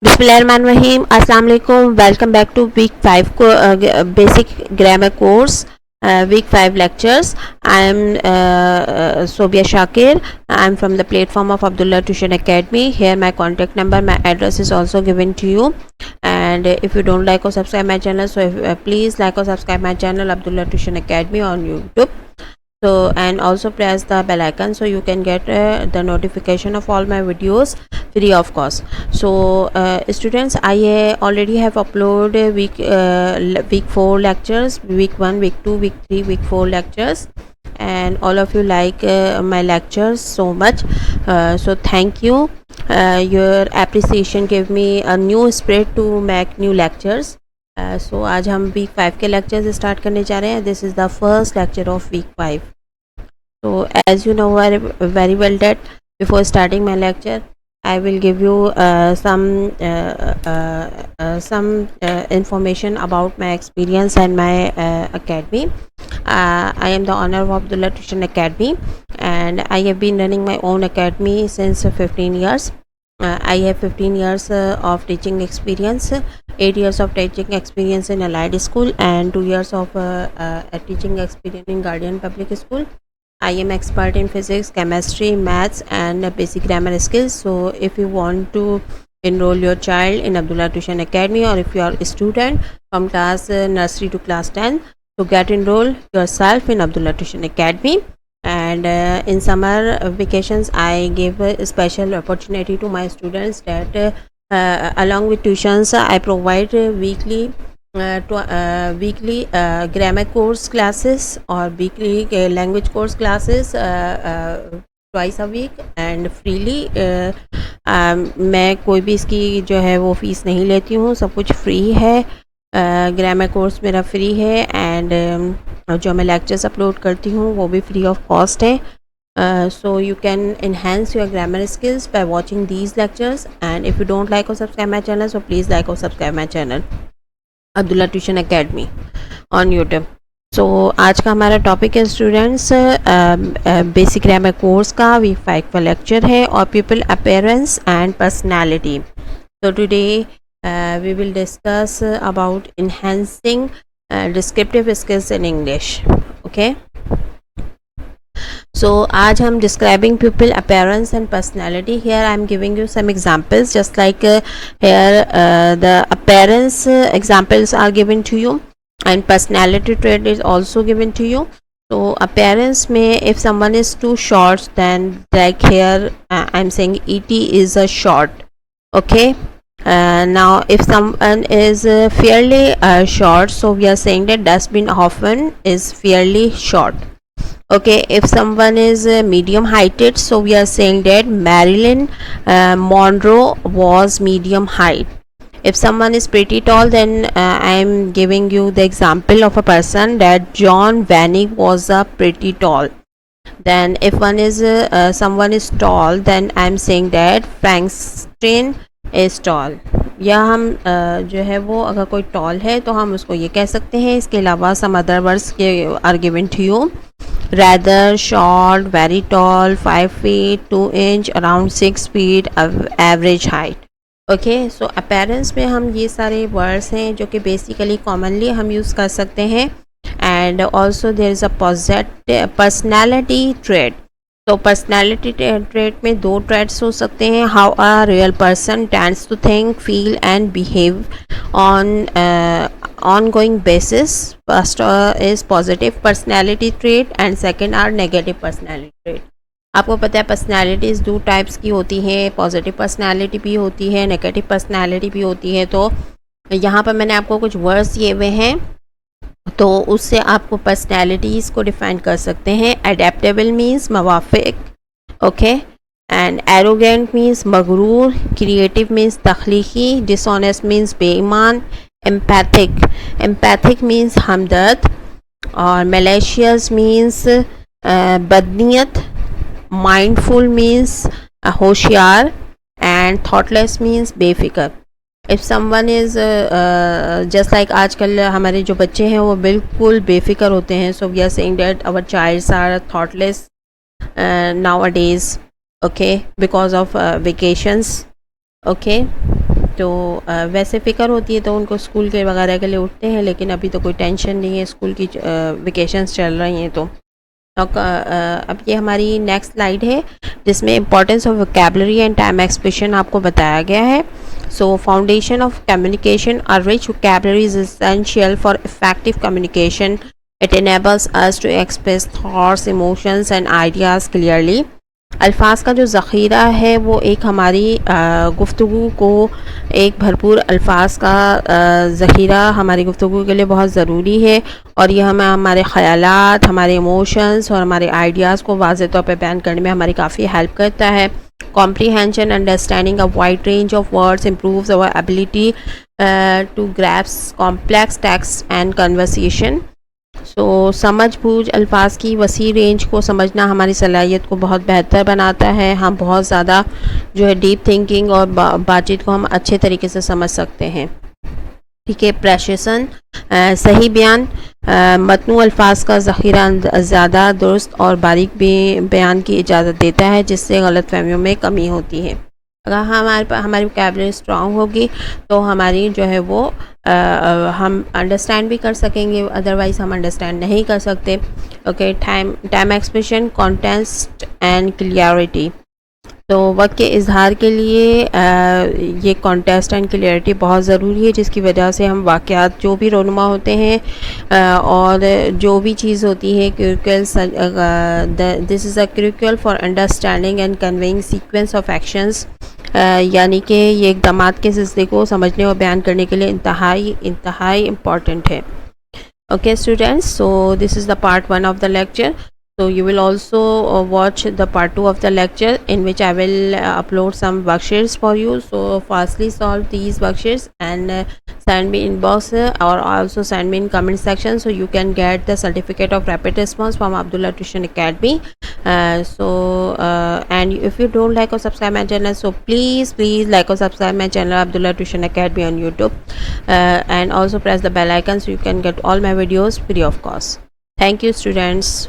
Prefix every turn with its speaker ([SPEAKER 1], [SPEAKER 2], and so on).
[SPEAKER 1] Bismillahirrahmanirrahim. Assalamu alaikum. Welcome back to week 5 basic grammar course. Week 5 lectures. I am Sobia Shakir. I am from the platform of Abdullah Tuition Academy. Here my contact number, my address is also given to you. And if you don't like or subscribe my channel, so please like or subscribe my channel Abdullah Tuition Academy on YouTube. So and also press the bell icon so you can get the notification of all my videos free of cost. So students, I already have uploaded week 4 lectures, week 1, week 2, week 3, week 4 lectures, and all of you like my lectures so much, so thank you. Your appreciation gave me a new spirit to make new lectures. So आज हम week 5 के lectures start करने जा रहे हैं. This is the first lecture of week 5. So as you know very well that before starting my lecture, I will give you some information about my experience and my academy. I am the owner of Abdullah Tuition Academy, and I have been running my own academy since 15 years. I have 15 years of teaching experience, 8 years of teaching experience in allied school, and 2 years of teaching experience in Guardian Public School. I am expert in physics, chemistry, maths, and basic grammar skills. So if you want to enroll your child in Abdullah Tuition Academy, or if you are a student from class nursery to class 10, so get enrolled yourself in Abdullah Tuition Academy. And in summer vacations, I give a special opportunity to my students that along with tuitions, I provide weekly grammar course classes or weekly language course classes twice a week and freely. मैं कोई भी इसकी जो है वो fees नहीं लेती हूँ, सब कुछ फ्री है. ग्रामर कोर्स मेरा फ्री है, एंड जो मैं लेक्चर्स अपलोड करती हूँ वो भी फ्री ऑफ कॉस्ट है. So you can enhance your grammar skills by watching these lectures. And if you don't like or subscribe my channel, so please like or subscribe my channel Abdullah Tuition Academy on YouTube. So आज का हमारा topic है students basic grammar course का week 5 का lecture है, और people appearance and personality. So today we will discuss about enhancing descriptive skills in English. Okay. So आज हम describing people appearance and personality. Here I am giving you some examples, just like here the appearance examples are given to you, and personality trait is also given to you. So appearance में if someone is too short, then like here I am saying ET is a short. Okay. Now if someone is fairly short, so we are saying that Dustin Hoffman is fairly short. Okay, if someone is medium heighted, so we are saying that Marilyn Monroe was medium height. If someone is pretty tall, then I am giving you the example of a person that John Vanek was a pretty tall. Then if one is someone is tall, then I am saying that Frankenstein is tall. या हम जो है वो अगर कोई tall है तो हम उसको ये कह सकते हैं. इसके अलावा some other words are given to you. Rather, short, very tall, 5 feet 2 inch, around 6 feet, average height. Okay, so appearance में हम ये सारे words हैं जो कि basically commonly हम use कर सकते हैं. And also there is a personality trait. तो पर्सनैलिटी ट्रेट में 2 ट्रेट्स हो सकते हैं. How a real person tends to think, feel and behave on ongoing basis. First is positive personality trait and second are negative personality trait. आपको पता है personalities 2 types की होती हैं, पॉजिटिव पर्सनैलिटी भी होती है, नेगेटिव पर्सनैलिटी भी होती है. तो यहाँ पर मैंने आपको कुछ वर्ड्स दिए हुए हैं, तो उससे आपको पर्सनैलिटीज़ को डिफाइन कर सकते हैं. एडेप्टेबल मीन्स मवाफिक. ओके. एंड एरोगेंट मीन्स मगरूर. क्रिएटिव मीन्स तख्लीकी. डिसऑनेस्ट मीन्स बेईमान. एम्पैथिक मीन्स हमदर्द. और मैलेशियस मीन्स बदनीयत. माइंडफुल मीन्स होशियार. एंड थॉटलेस मीन्स बेफिक्र. If someone is just like आजकल हमारे जो बच्चे हैं वो बिल्कुल बेफिक्र होते हैं. So we are saying that our childs are thoughtless nowadays. Okay, because of vacations. Okay. तो वैसे फ़िक्र होती है तो उनको स्कूल के वगैरह के लिए उठते हैं, लेकिन अभी तो कोई टेंशन नहीं है, स्कूल की वेकेशंस चल रही हैं। तो अब ये हमारी नेक्स्ट स्लाइड है जिसमें importance of vocabulary and time expression आपको बताया गया है। So foundation of communication, a rich vocabulary is essential for effective communication. It enables us to express thoughts, emotions and ideas clearly. अल्फाज का जो ज़ख़ीरा है वो एक हमारी गुफ्तगू को, एक भरपूर अल्फाज का ज़ख़ीरा हमारी गुफ्तगू के लिए बहुत ज़रूरी है, और यह हमें हमारे ख़यालात, हमारे इमोशंस और हमारे आइडियाज़ को वाज़ेह तौर पे बयान करने में हमारी काफ़ी हेल्प करता है. Comprehension, understanding a wide range of words improves our ability to grasp complex text and conversation. सो समझ बूझ अल्फाज की वसी रेंज को समझना हमारी सलाहियत को बहुत बेहतर बनाता है. हम बहुत ज़्यादा जो है डीप थिंकिंग और बातचीत को हम अच्छे तरीके से समझ सकते हैं. ठीक है. प्रेसिशन, सही बयान, मतनू अल्फाज का ज़ख़ीरा ज़्यादा दुरुस्त और बारीक बयान की इजाज़त देता है, जिससे गलतफ़हमियों में कमी होती है. अगर हमारी वोकैबुलरी स्ट्रॉन्ग होगी तो हमारी जो है वो हम अंडरस्टैंड भी कर सकेंगे, अदरवाइज़ हम अंडरस्टैंड नहीं कर सकते. Okay. Time expression, contest and clarity. तो वक्त के इजहार के लिए ये कॉन्टेस्ट एंड क्लियरिटी बहुत ज़रूरी है, जिसकी वजह से हम वाक़यात जो भी रोनुमा होते हैं और जो भी चीज़ होती है this is a critical for understanding and conveying sequence of actions. यानी कि ये इक़दामात के सिलसिले को समझने और बयान करने के लिए इंतहाई इम्पॉर्टेंट है. Okay students, so this is the part 1 of the lecture. So you will also watch the part 2 of the lecture, in which I will upload some worksheets for you. So firstly solve these worksheets and send me inbox or also send me in comment section, so you can get the certificate of rapid response from Abdullah Tuition Academy. And if you don't like or subscribe my channel, so please like or subscribe my channel Abdullah Tuition Academy on YouTube, and also press the bell icon so you can get all my videos free of cost. Thank you students.